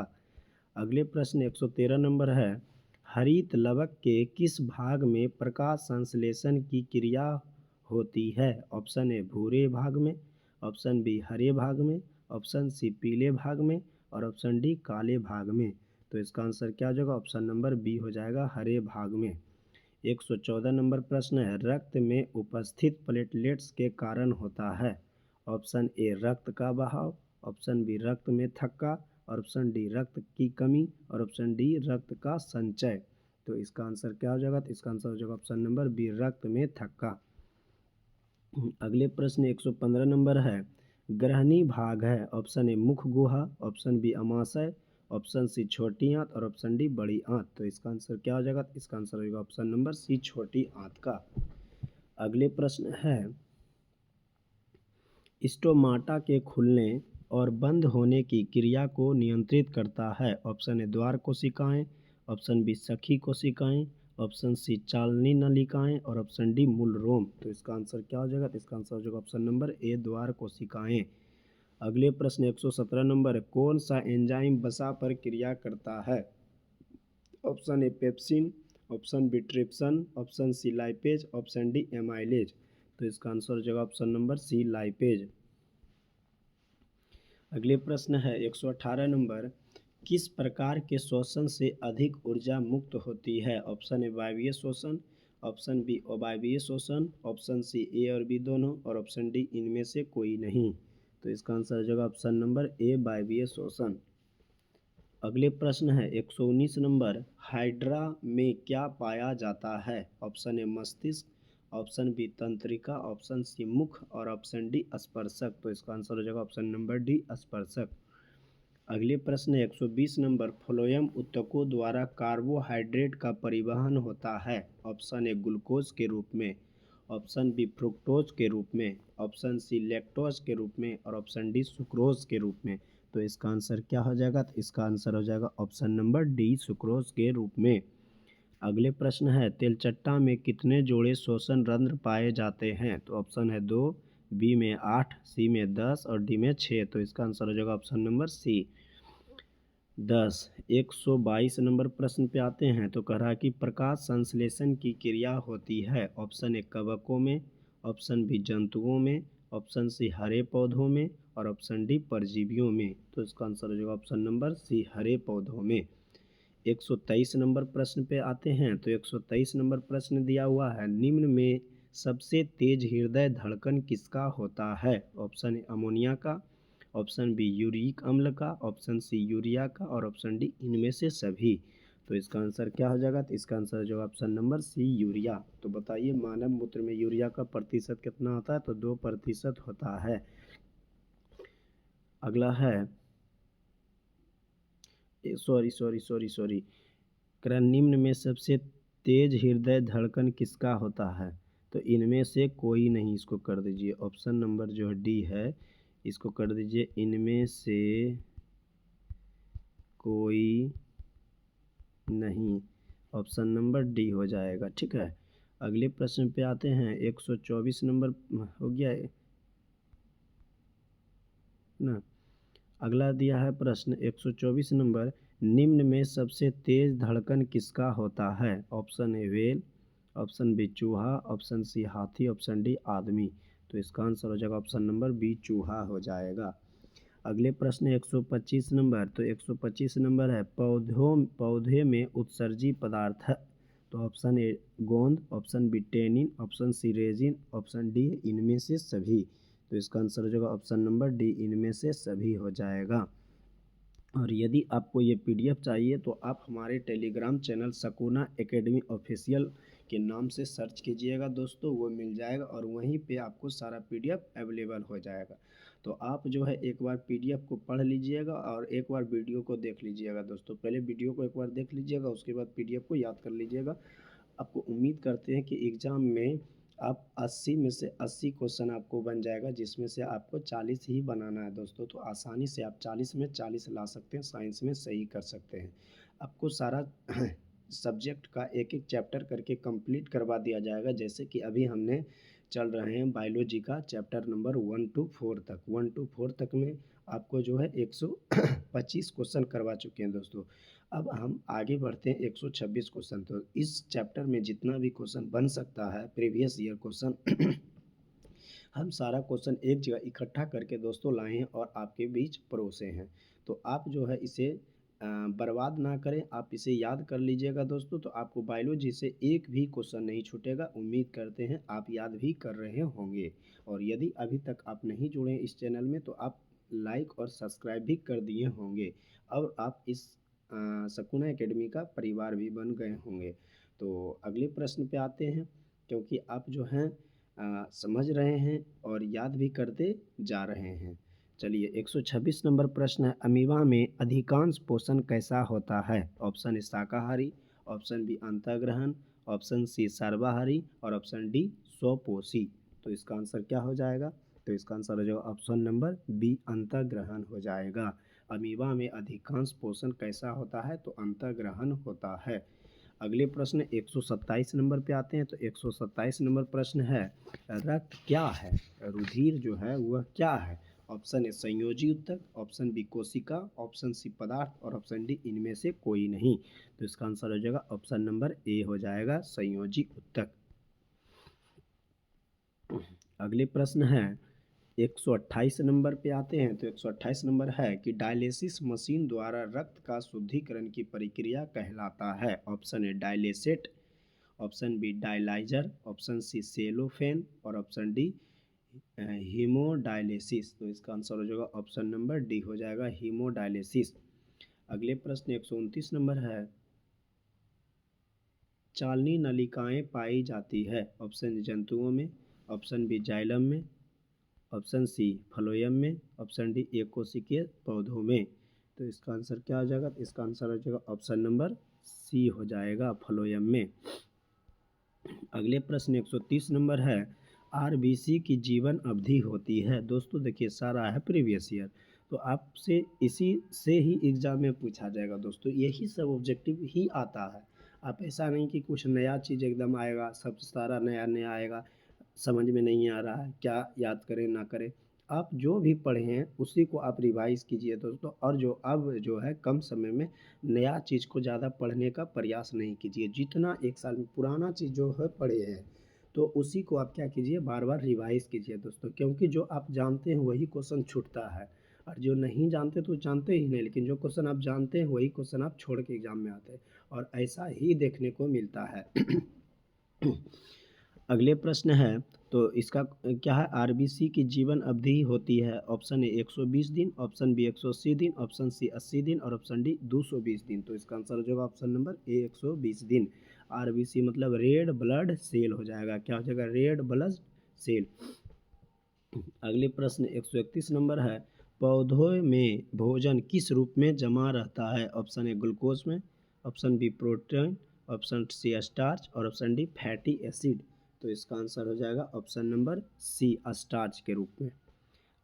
अगले प्रश्न 113 नंबर है, हरित लवक के किस भाग में प्रकाश संश्लेषण की क्रिया होती है? ऑप्शन ए भूरे भाग में, ऑप्शन बी हरे भाग में, ऑप्शन सी पीले भाग में और ऑप्शन डी काले भाग में। तो इसका आंसर क्या हो जाएगा? ऑप्शन नंबर बी हो जाएगा हरे भाग में। 114 नंबर प्रश्न है, रक्त में उपस्थित प्लेटलेट्स के कारण होता है? ऑप्शन ए रक्त का बहाव, ऑप्शन बी रक्त में थक्का और ऑप्शन डी रक्त की कमी और ऑप्शन डी रक्त का संचय। तो इसका आंसर क्या हो जाएगा? तो इसका आंसर हो जाएगा ऑप्शन नंबर बी रक्त में थक्का। अगले प्रश्न 115 नंबर है, ग्रहणी भाग है? ऑप्शन ए मुख गुहा, ऑप्शन बी अमाशय, ऑप्शन सी छोटी आंत और ऑप्शन डी बड़ी आंत। तो इसका आंसर क्या हो जाएगा? इसका आंसर होगा ऑप्शन नंबर सी छोटी आंत का। अगले प्रश्न है, स्टोमाटा के खुलने और बंद होने की क्रिया को नियंत्रित करता है? ऑप्शन ए द्वार कोशिकाएं, ऑप्शन बी सखी कोशिकाएं, ऑप्शन सी चालनी नलिकाएं और ऑप्शन डी मूल रोम। तो इसका आंसर क्या हो जाएगा? तो इसका आंसर हो जाएगा ऑप्शन नंबर ए द्वार कोशिकाएं। अगले प्रश्न 117 नंबर, कौन सा एंजाइम वसा पर क्रिया करता है? Option A pepsin, option B trypsin, option C lipase, option D amylase. तो इसका आंसर हो जाएगा ऑप्शन नंबर सी लाइपेज। अगले प्रश्न है 118 नंबर, किस प्रकार के शोषण से अधिक ऊर्जा मुक्त होती है? ऑप्शन ए वायवीय शोषण, ऑप्शन बी अवायवीय शोषण, ऑप्शन सी ए और बी दोनों और ऑप्शन डी इनमें से कोई नहीं। तो इसका आंसर हो जाएगा ऑप्शन नंबर ए वायवीय शोषण। अगले प्रश्न है 119 नंबर, हाइड्रा में क्या पाया जाता है? ऑप्शन ए मस्तिष्क, ऑप्शन बी तंत्रिका, ऑप्शन सी मुख और ऑप्शन डी स्पर्शक। तो इसका आंसर हो जाएगा ऑप्शन नंबर डी स्पर्शक। अगले प्रश्न 120 नंबर, फ्लोएम ऊतकों द्वारा कार्बोहाइड्रेट का परिवहन होता है। ऑप्शन ए ग्लूकोज के रूप में, ऑप्शन बी फ्रुक्टोज के रूप में, ऑप्शन सी लैक्टोज के रूप में और ऑप्शन डी सुक्रोज के रूप में। तो इसका आंसर क्या हो जाएगा? तो इसका आंसर हो जाएगा ऑप्शन नंबर डी सुक्रोज के रूप में। अगले प्रश्न है, तेलचट्टा में कितने जोड़े शोषण रंध्र पाए जाते हैं? तो ऑप्शन है 2, बी में 8, सी में 10 और डी में 6। तो इसका आंसर हो जाएगा ऑप्शन नंबर सी 10। 122 नंबर प्रश्न पे आते हैं। तो कह रहा है कि प्रकाश संश्लेषण की क्रिया होती है। ऑप्शन ए कवकों में, ऑप्शन बी जंतुओं में, ऑप्शन सी हरे पौधों में और ऑप्शन डी परजीवियों में। तो इसका आंसर हो जाएगा ऑप्शन नंबर सी हरे पौधों में। 123 नंबर प्रश्न पे आते हैं। तो 123 नंबर प्रश्न दिया हुआ है, निम्न में सबसे तेज हृदय धड़कन किसका होता है? ऑप्शन ए अमोनिया का, ऑप्शन बी यूरिक अम्ल का, ऑप्शन सी यूरिया का और ऑप्शन डी इनमें से सभी। तो इसका आंसर क्या हो जाएगा? तो इसका आंसर जो ऑप्शन नंबर सी यूरिया। तो बताइए मानव मूत्र में यूरिया का प्रतिशत कितना होता है? तो 2% होता है। अगला है सॉरी निम्न में सबसे तेज हृदय धड़कन किसका होता है? तो इनमें से कोई नहीं, इसको कर दीजिए ऑप्शन नंबर जो है डी है, इसको कर दीजिए इनमें से कोई नहीं, ऑप्शन नंबर डी हो जाएगा। ठीक है, अगले प्रश्न पे आते हैं। 124 नंबर हो गया है ना। अगला दिया है प्रश्न 124 नंबर, निम्न में सबसे तेज धड़कन किसका होता है? Option A whale, option B चूहा, ऑप्शन सी हाथी, ऑप्शन डी आदमी। तो इसका आंसर हो जाएगा ऑप्शन नंबर बी चूहा हो जाएगा। अगले प्रश्न 125 नंबर। तो 125 नंबर है, पौधे में उत्सर्जी पदार्थ। तो ऑप्शन ए गोंद, option B tannin, option C resin, option D इनमें से सभी। तो इसका आंसर हो जाएगा ऑप्शन नंबर डी इनमें से सभी हो जाएगा। और यदि आपको ये पीडीएफ चाहिए तो आप हमारे टेलीग्राम चैनल शकुना एकेडमी ऑफिशियल के नाम से सर्च कीजिएगा दोस्तों, वो मिल जाएगा और वहीं पे आपको सारा पीडीएफ अवेलेबल हो जाएगा। तो आप जो है एक बार पीडीएफ को पढ़ लीजिएगा और एक बार वीडियो को देख लीजिएगा दोस्तों। पहले वीडियो को एक बार देख लीजिएगा, उसके बाद पीडीएफ को याद कर लीजिएगा। आपको उम्मीद करते हैं कि एग्ज़ाम में आप 80 में से 80 क्वेश्चन आपको बन जाएगा, जिसमें से आपको 40 ही बनाना है दोस्तों। तो आसानी से आप 40 में 40 ला सकते हैं, साइंस में सही कर सकते हैं। आपको सारा सब्जेक्ट का एक एक चैप्टर करके कंप्लीट करवा दिया जाएगा। जैसे कि अभी हमने चल रहे हैं बायोलॉजी का चैप्टर नंबर 1 to 4 तक। 1 to 4 तक में आपको जो है 125 क्वेश्चन करवा चुके हैं दोस्तों। अब हम आगे बढ़ते हैं 126 क्वेश्चन। तो इस चैप्टर में जितना भी क्वेश्चन बन सकता है प्रीवियस ईयर क्वेश्चन हम सारा क्वेश्चन एक जगह इकट्ठा करके दोस्तों लाए हैं और आपके बीच परोसे हैं। तो आप जो है इसे बर्बाद ना करें, आप इसे याद कर लीजिएगा दोस्तों। तो आपको बायोलॉजी से एक भी क्वेश्चन नहीं छूटेगा। उम्मीद करते हैं आप याद भी कर रहे होंगे। और यदि अभी तक आप नहीं जुड़े हैं इस चैनल में तो आप लाइक और सब्सक्राइब भी कर दिए होंगे और आप इस शकुना एकेडमी का परिवार भी बन गए होंगे। तो अगले प्रश्न पे आते हैं, क्योंकि आप जो हैं समझ रहे हैं और याद भी करते जा रहे हैं। चलिए 126 नंबर प्रश्न है, अमीबा में अधिकांश पोषण कैसा होता है? ऑप्शन ए शाकाहारी, ऑप्शन बी अंतःग्रहण, ऑप्शन सी सर्वाहारी और ऑप्शन डी स्वपोषी। तो इसका आंसर क्या हो जाएगा? तो इसका आंसर हो जाएगा ऑप्शन नंबर बी अंतःग्रहण हो जाएगा। अमीबा में अधिकांश पोषण कैसा होता है? तो अंतःग्रहण होता है। अगले प्रश्न 127 नंबर पे आते हैं। तो 127 नंबर प्रश्न है, रक्त क्या है? रुधिर जो है वह क्या है? ऑप्शन ए संयोजी ऊतक, ऑप्शन बी कोशिका, ऑप्शन सी पदार्थ और ऑप्शन डी इनमें से कोई नहीं। तो इसका आंसर हो जाएगा ऑप्शन नंबर ए हो जाएगा संयोजी ऊतक। अगले प्रश्न है 128 नंबर पे आते हैं। तो 128 नंबर है कि डायलिसिस मशीन द्वारा रक्त का शुद्धिकरण की प्रक्रिया कहलाता है। Option A dialysate, option B dialyser, option C cellophane और ऑप्शन डी हीमोडायलिसिस। तो इसका आंसर हो जाएगा ऑप्शन नंबर डी हो जाएगा हीमोडायलिसिस। अगले प्रश्न 129 नंबर है, चालनी नलिकाएं पाई जाती है? ऑप्शन जंतुओं में, ऑप्शन बी जाइलम में, ऑप्शन सी फ्लोएम में, ऑप्शन डी एकोशिकीय पौधों में। तो इसका आंसर क्या हो जाएगा? इसका आंसर हो जाएगा ऑप्शन नंबर सी हो जाएगा, फ्लोएम में। अगले प्रश्न 130 नंबर है, आरबीसी की जीवन अवधि होती है। दोस्तों देखिए सारा है प्रीवियस ईयर, तो आपसे इसी से ही एग्जाम में पूछा जाएगा दोस्तों, यही सब ऑब्जेक्टिव ही आता है। आप ऐसा नहीं कि कुछ नया चीज़ एकदम आएगा, सब सारा नया नया आएगा, समझ में नहीं आ रहा है, क्या याद करें ना करें। आप जो भी पढ़े हैं उसी को आप रिवाइज़ कीजिए दोस्तों, और जो अब जो है कम समय में नया चीज़ को ज़्यादा पढ़ने का प्रयास नहीं कीजिए। जितना एक साल में पुराना चीज़ जो है पढ़े हैं, तो उसी को आप क्या कीजिए, बार बार रिवाइज़ कीजिए दोस्तों, क्योंकि जो आप जानते हैं वही क्वेश्चन छूटता है, और जो नहीं जानते तो जानते ही नहीं, लेकिन जो क्वेश्चन आप जानते हैं वही क्वेश्चन आप छोड़ के एग्ज़ाम में आते हैं, और ऐसा ही देखने को मिलता है। अगले प्रश्न है, तो इसका क्या है, आरबीसी की जीवन अवधि होती है। ऑप्शन ए 120 दिन, ऑप्शन बी 180 दिन, ऑप्शन सी 80 दिन, और ऑप्शन डी 220 दिन। तो इसका आंसर हो जाएगा ऑप्शन नंबर ए 120 दिन। आरबीसी मतलब रेड ब्लड सेल हो जाएगा, क्या हो जाएगा, रेड ब्लड सेल। अगले प्रश्न 131 नंबर है, पौधों में भोजन किस रूप में जमा रहता है। ऑप्शन ए ग्लूकोज में, option B protein, option C starch, और ऑप्शन डी फैटी एसिड। तो इसका आंसर हो जाएगा ऑप्शन नंबर सी, स्टार्च के रूप में।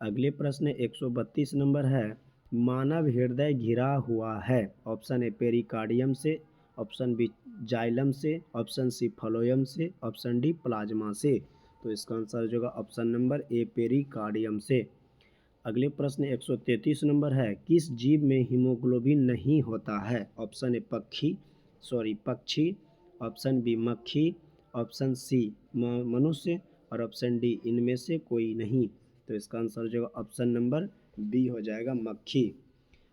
अगले प्रश्न 132 नंबर है, मानव हृदय घिरा हुआ है। ऑप्शन ए पेरिकार्डियम से, ऑप्शन बी जाइलम से, ऑप्शन सी फ्लोएम से, ऑप्शन डी प्लाज्मा से। तो इसका आंसर हो जाएगा ऑप्शन नंबर ए पेरिकार्डियम से। अगले प्रश्न 133 नंबर है, किस जीव में हीमोग्लोबिन नहीं होता है। ऑप्शन ए पक्षी, ऑप्शन बी मक्खी, ऑप्शन सी मनुष्य, और ऑप्शन डी इनमें से कोई नहीं। तो इसका आंसर हो जाएगा ऑप्शन नंबर बी हो जाएगा, मक्खी।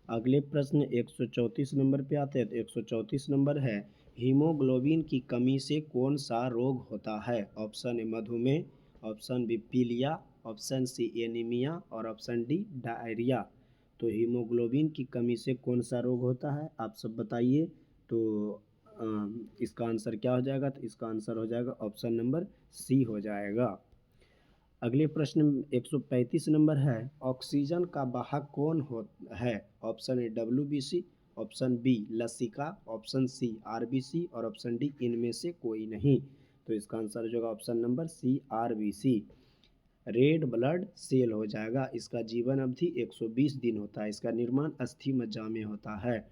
अगले प्रश्न 134 नंबर पे आते हैं, तो 134 नंबर है, हीमोग्लोबिन की कमी से कौन सा रोग होता है। ऑप्शन ए मधुमेह, ऑप्शन बी पीलिया, ऑप्शन सी एनीमिया, और ऑप्शन डी डायरिया। तो हीमोग्लोबिन की कमी से कौन सा रोग होता है, आप सब बताइए। तो इसका आंसर क्या हो जाएगा, तो इसका आंसर हो जाएगा ऑप्शन नंबर सी हो जाएगा। अगले प्रश्न 135 नंबर है, ऑक्सीजन का वाहक कौन है। Option A WBC, option B लसिका, ऑप्शन सी आरबीसी, और ऑप्शन डी इनमें से कोई नहीं। तो इसका आंसर हो जाएगा option number C RBC, red blood cell हो जाएगा। इसका जीवन अवधि 120 दिन होता है, इसका निर्माण अस्थि मज्जा में होता है।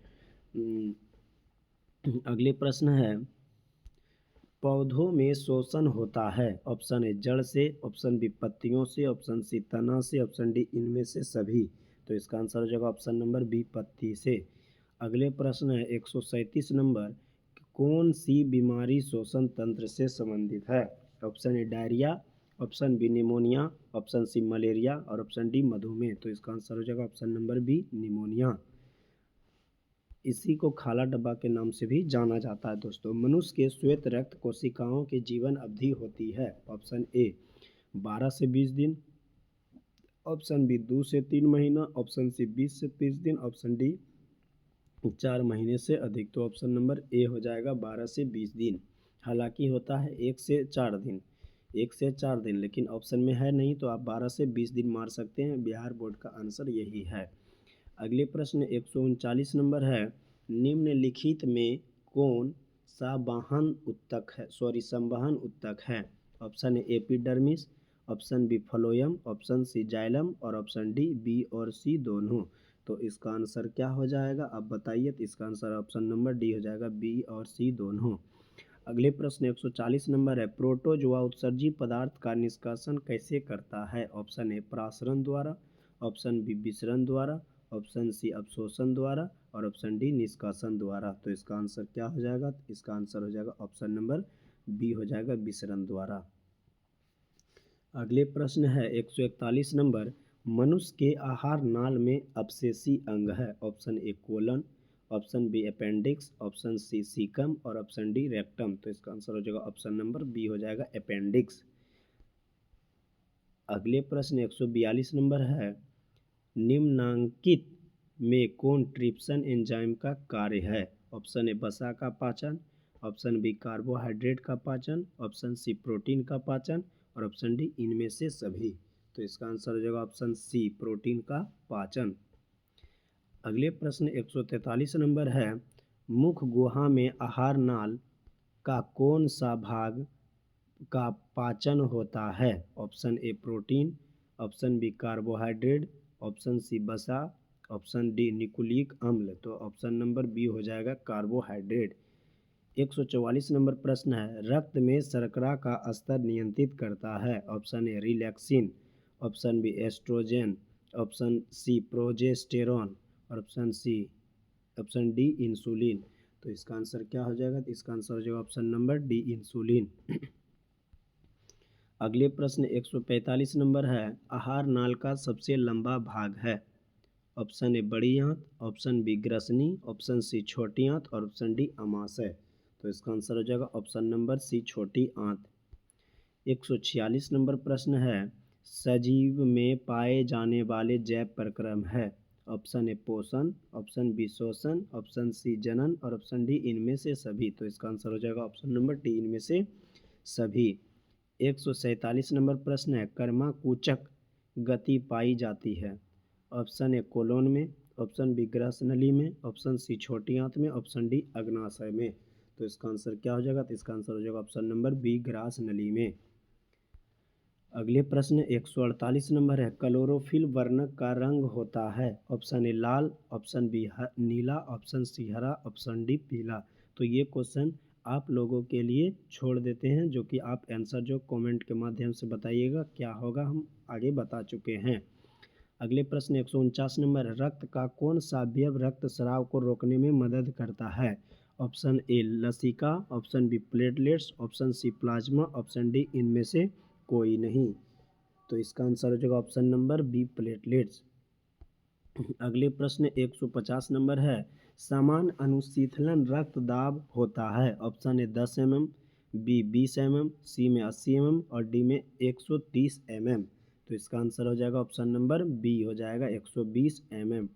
अगले प्रश्न है, पौधों में शोषण होता है। ऑप्शन ए जड़ से, ऑप्शन बी पत्तियों से, ऑप्शन सी तना से, ऑप्शन डी इनमें से सभी। तो इसका आंसर हो जाएगा ऑप्शन नंबर बी पत्ती से। अगले प्रश्न है 137 नंबर, कौन सी बीमारी श्वसन तंत्र से संबंधित है। Option A diarrhoea, option B pneumonia, option C malaria, और ऑप्शन डी मधुमेह। तो इसका आंसर हो जाएगा ऑप्शन नंबर बी निमोनिया। इसी को खाला डब्बा के नाम से भी जाना जाता है दोस्तों। मनुष्य के श्वेत रक्त कोशिकाओं की जीवन अवधि होती है। ऑप्शन ए 12 से 20 दिन, ऑप्शन बी 2 से 3 महीना, ऑप्शन सी 20 से 30 दिन, ऑप्शन डी 4 महीने से अधिक। तो ऑप्शन नंबर ए हो जाएगा 12 से 20 दिन। हालांकि होता है 1 से 4 दिन, 1 से 4 दिन, लेकिन ऑप्शन में है नहीं, तो आप 12 से 20 दिन मार सकते हैं। बिहार बोर्ड का आंसर यही है। अगले प्रश्न 139 नंबर है, निम्नलिखित में कौन सा संवहन उत्तक है। Option A epidermis, option B phloem, option C xylem, और ऑप्शन डी बी और सी दोनों। तो इसका आंसर क्या हो जाएगा, आप बताइए। तो इसका आंसर ऑप्शन नंबर डी हो जाएगा, बी और सी दोनों। अगले प्रश्न 140 नंबर है, प्रोटोजोआ उत्सर्जी पदार्थ का निष्कासन कैसे करता है। ऑप्शन ए प्रासरण द्वारा, ऑप्शन बी विसरण द्वारा, ऑप्शन सी अवशोषण द्वारा, और ऑप्शन डी निष्कासन द्वारा। तो इसका आंसर क्या हो जाएगा, इसका आंसर हो जाएगा ऑप्शन नंबर बी हो जाएगा, विसरण द्वारा। अगले प्रश्न है 141 नंबर, मनुष्य के आहार नाल में अपसेसी अंग है। Option A colon, option B appendix, option C caecum, और ऑप्शन डी रेक्टम। तो इसका आंसर हो जाएगा ऑप्शन नंबर बी हो जाएगा, अपेंडिक्स। अगले प्रश्न 142 नंबर है, निम्नांकित में कौन ट्रिप्सन एंजाइम का कार्य है। ऑप्शन ए वसा का पाचन, ऑप्शन बी कार्बोहाइड्रेट का पाचन, ऑप्शन सी प्रोटीन का पाचन और ऑप्शन डी इनमें से सभी। तो इसका आंसर हो जाएगा ऑप्शन सी प्रोटीन का पाचन। अगले प्रश्न 143 नंबर है, मुख गुहा में आहार नाल का कौन सा भाग का पाचन होता है? Option A protein, option B carbohydrate, option C वसा, ऑप्शन डी न्यूक्लिक अम्ल। तो ऑप्शन नंबर बी हो जाएगा कार्बोहाइड्रेट। 144 नंबर प्रश्न है, रक्त में शर्करा का स्तर नियंत्रित करता है? Option A relaxin, option B oestrogen, option C progesterone और ऑप्शन डी इंसुलिन। तो इसका आंसर क्या हो जाएगा? तो इसका आंसर हो जाएगा ऑप्शन नंबर डी इंसुलिन। अगले प्रश्न 145 नंबर है, आहार नाल का सबसे लंबा भाग है? ऑप्शन ए बड़ी आंत, ऑप्शन बी ग्रसनी, ऑप्शन सी छोटी आंत और ऑप्शन डी अमाशय। तो इसका आंसर हो जाएगा ऑप्शन नंबर सी छोटी आंत। 146 नंबर प्रश्न है, सजीव में पाए जाने वाले जैव प्रक्रम है? ऑप्शन ए पोषण, ऑप्शन बी शोषण, ऑप्शन सी जनन और ऑप्शन डी इनमें से सभी। तो इसका आंसर हो जाएगा ऑप्शन नंबर डी इनमें से सभी। 147 नंबर प्रश्न है, कर्माकुचक गति पाई जाती है? ऑप्शन ए कोलोन में, ऑप्शन बी ग्रस नली में, ऑप्शन सी छोटी आंत में, ऑप्शन डी अग्नाशय में। तो इसका आंसर क्या हो जाएगा? तो इसका आंसर हो जाएगा ऑप्शन नंबर बी ग्रास नली में। अगले प्रश्न 148 नंबर है, क्लोरोफिल वर्णक का रंग होता है? ऑप्शन ए लाल, ऑप्शन बी नीला, ऑप्शन सी हरा, ऑप्शन डी पीला। तो ये क्वेश्चन आप लोगों के लिए छोड़ देते हैं, जो कि आप आंसर जो कमेंट के माध्यम से बताइएगा क्या होगा, हम आगे बता चुके हैं। अगले प्रश्न 149 नंबर, रक्त का कौन सा अवयव रक्तस्राव को रोकने में मदद करता है? ऑप्शन ए लसिका, option B platelets, option C plasma, option D इनमें से कोई नहीं। तो इसका आंसर हो जाएगा ऑप्शन नंबर बी प्लेटलेट्स। अगले प्रश्न 150 नंबर है, समान अनुशीतलन रक्त दाब होता है? Option A 10 mm, B 20 mm, C में 80 mm और डी में 130 mm। तो इसका आंसर हो जाएगा ऑप्शन नंबर बी हो जाएगा 120 mm।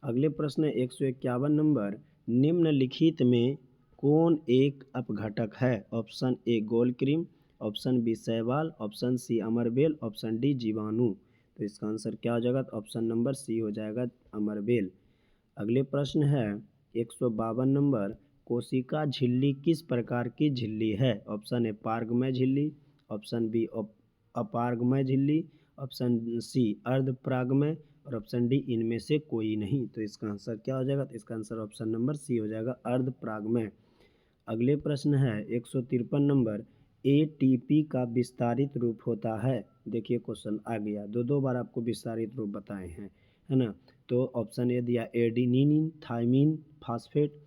अगले प्रश्न 151 नंबर, निम्नलिखित में कौन एक अपघटक है? ऑप्शन ए गोलक्रीम, ऑप्शन बी शैवाल, ऑप्शन सी अमरबेल, ऑप्शन डी जीवाणु। तो इसका आंसर क्या हो जाएगा? तो ऑप्शन नंबर सी हो जाएगा अमरबेल। अगले प्रश्न है 152 नंबर, कोशिका झिल्ली किस प्रकार की झिल्ली है? ऑप्शन ए पार्गमय झिल्ली, ऑप्शन बी अपार्गमय झिल्ली, ऑप्शन सी अर्धपरागमय और ऑप्शन डी इनमें से कोई नहीं। तो इसका आंसर क्या हो जाएगा? तो इसका आंसर ऑप्शन नंबर सी हो जाएगा अर्धपरागमय। अगले प्रश्न है 153 नंबर, एटीपी का विस्तारित रूप होता है? देखिए क्वेश्चन आ गया, दो बार आपको विस्तारित रूप बताए हैं, है ना। तो ऑप्शन ए दिया adenine thymine phosphate,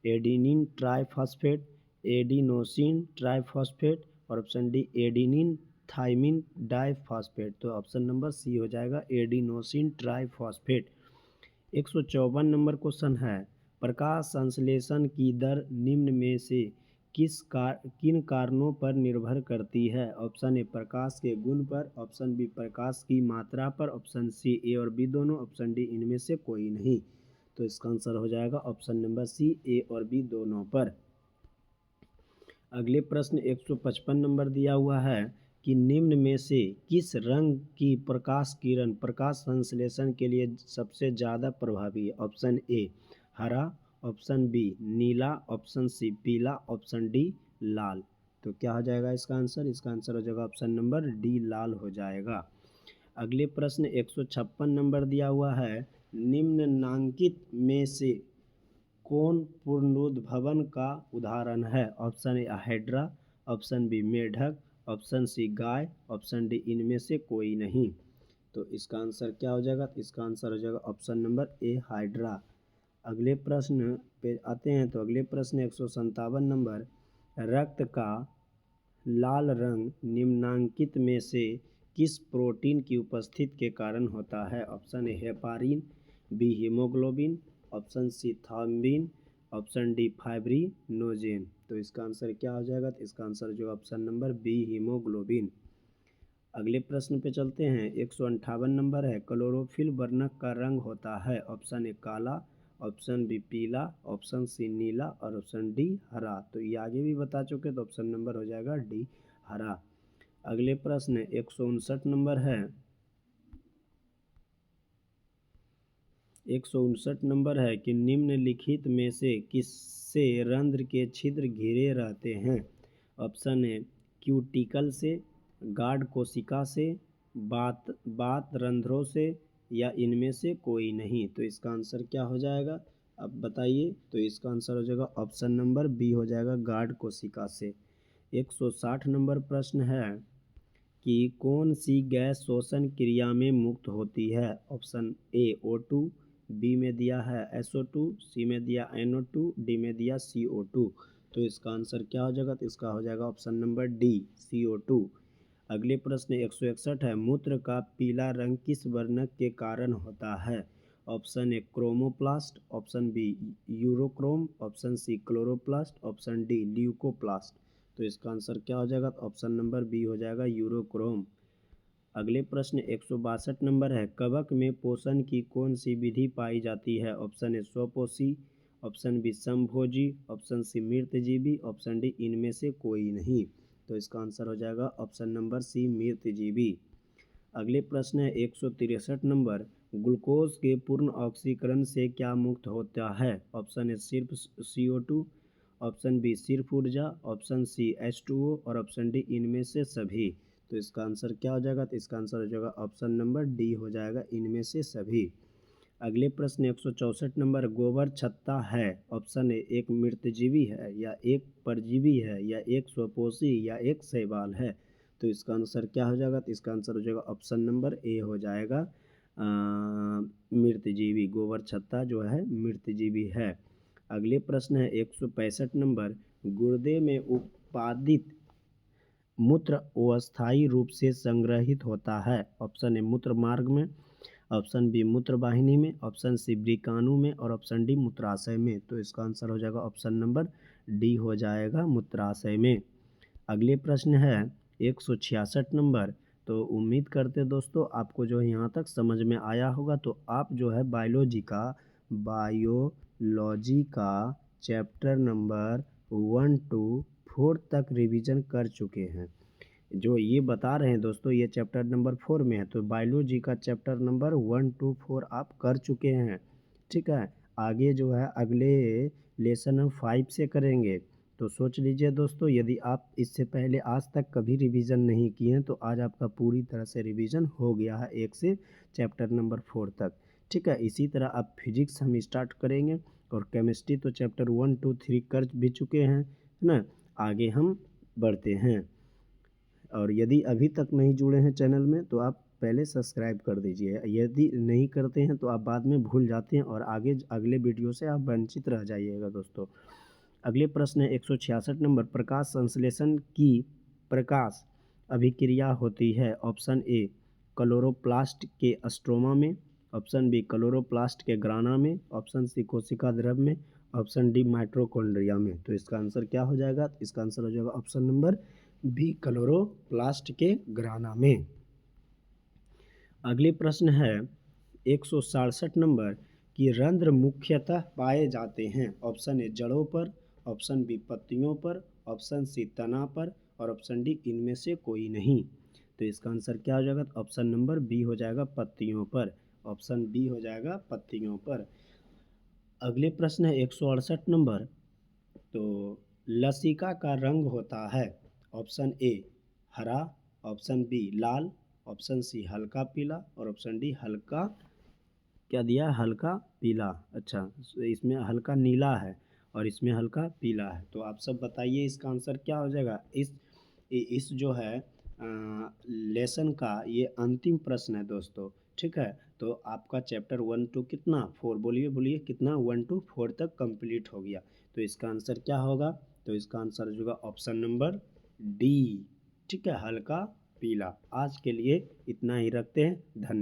adenine triphosphate, adenosine triphosphate और option D adenine thymine diphosphate. तो ऑप्शन नंबर सी हो जाएगा एडिनोसिन ट्राइफॉस्फेट। 154 नंबर क्वेश्चन है, प्रकाश संश्लेषण की दर निम्न में से किन कारणों पर निर्भर करती है? ऑप्शन ए प्रकाश के गुण पर, ऑप्शन बी प्रकाश की मात्रा पर, ऑप्शन सी ए और बी दोनों, ऑप्शन डी इनमें से कोई नहीं। तो इसका आंसर हो जाएगा ऑप्शन नंबर सी ए और बी दोनों पर। अगले प्रश्न 155 नंबर दिया हुआ है कि निम्न में से किस रंग की प्रकाश किरण प्रकाश संश्लेषण के लिए सबसे ज़्यादा प्रभावी है? ऑप्शन ए हरा, ऑप्शन बी नीला, ऑप्शन सी पीला, ऑप्शन डी लाल। तो क्या हो जाएगा इसका आंसर? इसका आंसर हो जाएगा ऑप्शन नंबर डी लाल हो जाएगा। अगले प्रश्न 156 नंबर दिया हुआ है, निम्नलिखित में से कौन पुनरुद्भवन का उदाहरण है? Option A hydra, option B मेढक, ऑप्शन सी गाय, ऑप्शन डी इनमें से कोई नहीं। तो इसका आंसर क्या हो जाएगा? तो इसका आंसर हो जाएगा ऑप्शन नंबर ए हाइड्रा। अगले प्रश्न पे आते हैं, तो अगले प्रश्न 157 नंबर, रक्त का लाल रंग निम्नलिखित में से किस प्रोटीन की उपस्थिति के कारण होता है? Option A heparin, B haemoglobin, option C thrombin, option D fibrinogen. तो इसका आंसर क्या हो जाएगा? तो इसका आंसर जो ऑप्शन नंबर बी हीमोग्लोबिन। अगले प्रश्न पे चलते हैं, 158 नंबर है, क्लोरोफिल वर्णक का रंग होता है? ऑप्शन ए काला, ऑप्शन बी पीला, ऑप्शन सी नीला और ऑप्शन डी हरा। तो ये आगे भी बता चुके, तो ऑप्शन नंबर हो जाएगा डी हरा। अगले प्रश्न 159 नंबर है, 159 नंबर है कि निम्नलिखित में से किससे रंध्र के छिद्र घिरे रहते हैं। ऑप्शन ए क्यूटिकल से, गार्ड कोशिका से, बात रंध्रों से या इनमें से कोई नहीं। तो इसका आंसर क्या हो जाएगा, अब बताइए। तो इसका आंसर हो जाएगा ऑप्शन नंबर बी हो जाएगा, गार्ड कोशिका से। 160 नंबर प्रश्न है कि कौन सी गैस श्वसन क्रिया में मुक्त होती है। ऑप्शन ए O2, बी में दिया है SO2, सी में दिया NO2, डी में दिया CO2। तो इसका आंसर क्या हो जाएगा, तो इसका हो जाएगा ऑप्शन नंबर डी CO2। अगले प्रश्न 161 है, मूत्र का पीला रंग किस वर्णक के कारण होता है। Option A chromoplast, option B urochrome, option C chloroplast, option D leucoplast. तो इसका आंसर क्या हो जाएगा, तो ऑप्शन नंबर बी हो जाएगा यूरोक्रोम। अगले प्रश्न 162 नंबर है, कवक में पोषण की कौन सी विधि पाई जाती है। ऑप्शन ए स्वपोषी, ऑप्शन बी समभोजी, ऑप्शन सी मृतजीवी, ऑप्शन डी इनमें से कोई नहीं। तो इसका आंसर हो जाएगा ऑप्शन नंबर सी मृतजीवी। अगले प्रश्न है 163 नंबर, ग्लूकोज के पूर्ण ऑक्सीकरण से क्या मुक्त होता है। ऑप्शन ए सिर्फ CO2, ऑप्शन बी सिर्फ ऊर्जा, ऑप्शन सी H2O और ऑप्शन डी इनमें से सभी। तो इसका आंसर क्या हो जाएगा, तो इसका आंसर हो जाएगा ऑप्शन नंबर डी हो जाएगा, इनमें से सभी। अगले प्रश्न 164 नंबर, गोबर छत्ता है। ऑप्शन ए एक मृतजीवी है या एक परजीवी है या एक स्वपोषी या एक शैवाल है। तो इसका आंसर क्या हो जाएगा, तो इसका आंसर हो जाएगा ऑप्शन नंबर ए हो जाएगा मृतजीवी। गोबर छत्ता जो है मृतजीवी है। अगले प्रश्न है 165 नंबर, गुर्दे में उत्पादित मूत्र अस्थायी रूप से संग्रहित होता है। ऑप्शन ए मूत्र मार्ग में, ऑप्शन बी मूत्र वाहिनी में, ऑप्शन सी वृकाणु में और ऑप्शन डी मूत्राशय में। तो इसका आंसर हो जाएगा ऑप्शन नंबर डी हो जाएगा, मूत्राशय में। अगले प्रश्न है 166 नंबर। तो उम्मीद करते दोस्तों आपको जो यहाँ तक समझ में आया होगा। तो आप जो है बायोलॉजी का चैप्टर नंबर 1 to 4 तक रिवीजन कर चुके हैं। जो ये बता रहे हैं दोस्तों, ये चैप्टर नंबर 4 में है। तो बायोलॉजी का चैप्टर नंबर 1 to 4 आप कर चुके हैं, ठीक है। आगे जो है अगले लेसन हम 5 से करेंगे। तो सोच लीजिए दोस्तों, यदि आप इससे पहले आज तक कभी रिवीजन नहीं किए हैं तो आज आपका पूरी तरह से रिवीजन हो गया है 1 से चैप्टर नंबर 4 तक, ठीक है। इसी तरह अब फिजिक्स हम स्टार्ट करेंगे और केमिस्ट्री तो चैप्टर 1 to 3 कर भी चुके हैं, है ना। आगे हम बढ़ते हैं। और यदि अभी तक नहीं जुड़े हैं चैनल में तो आप पहले सब्सक्राइब कर दीजिए। यदि नहीं करते हैं तो आप बाद में भूल जाते हैं और आगे अगले वीडियो से आप वंचित रह जाइएगा दोस्तों। अगले प्रश्न है 166 नंबर, प्रकाश संश्लेषण की प्रकाश अभिक्रिया होती है। ऑप्शन ए क्लोरोप्लास्ट के स्ट्रोमा में, ऑप्शन बी क्लोरोप्लास्ट के ग्राना में, ऑप्शन सी कोशिका द्रव में, ऑप्शन डी माइटोकॉन्ड्रिया में। तो इसका आंसर क्या हो जाएगा, इसका आंसर हो जाएगा ऑप्शन नंबर बी क्लोरोप्लास्ट के ग्राना में। अगले प्रश्न है 167 नंबर कि रंध्र मुख्यतः पाए जाते हैं। ऑप्शन ए जड़ों पर, ऑप्शन बी पत्तियों पर, ऑप्शन सी तना पर और ऑप्शन डी इनमें से कोई नहीं। तो इसका आंसर क्या हो जाएगा, ऑप्शन नंबर बी हो जाएगा पत्तियों पर। ऑप्शन बी हो जाएगा पत्तियों पर। अगले प्रश्न है 168 नंबर, तो लसिका का रंग होता है। ऑप्शन ए हरा, ऑप्शन बी लाल, ऑप्शन सी हल्का पीला और ऑप्शन डी हल्का, क्या दिया, हल्का पीला। अच्छा, इसमें हल्का नीला है और इसमें हल्का पीला है। तो आप सब बताइए इसका आंसर क्या हो जाएगा। इस जो है लेसन का ये अंतिम प्रश्न है दोस्तों, ठीक है। तो आपका चैप्टर 1 to कितना 4, बोलिए बोलिए कितना, 1 to 4 तक कंप्लीट हो गया। तो इसका आंसर क्या होगा, तो इसका आंसर होगा ऑप्शन नंबर डी, ठीक है, हल्का पीला। आज के लिए इतना ही रखते हैं, धन्यवाद।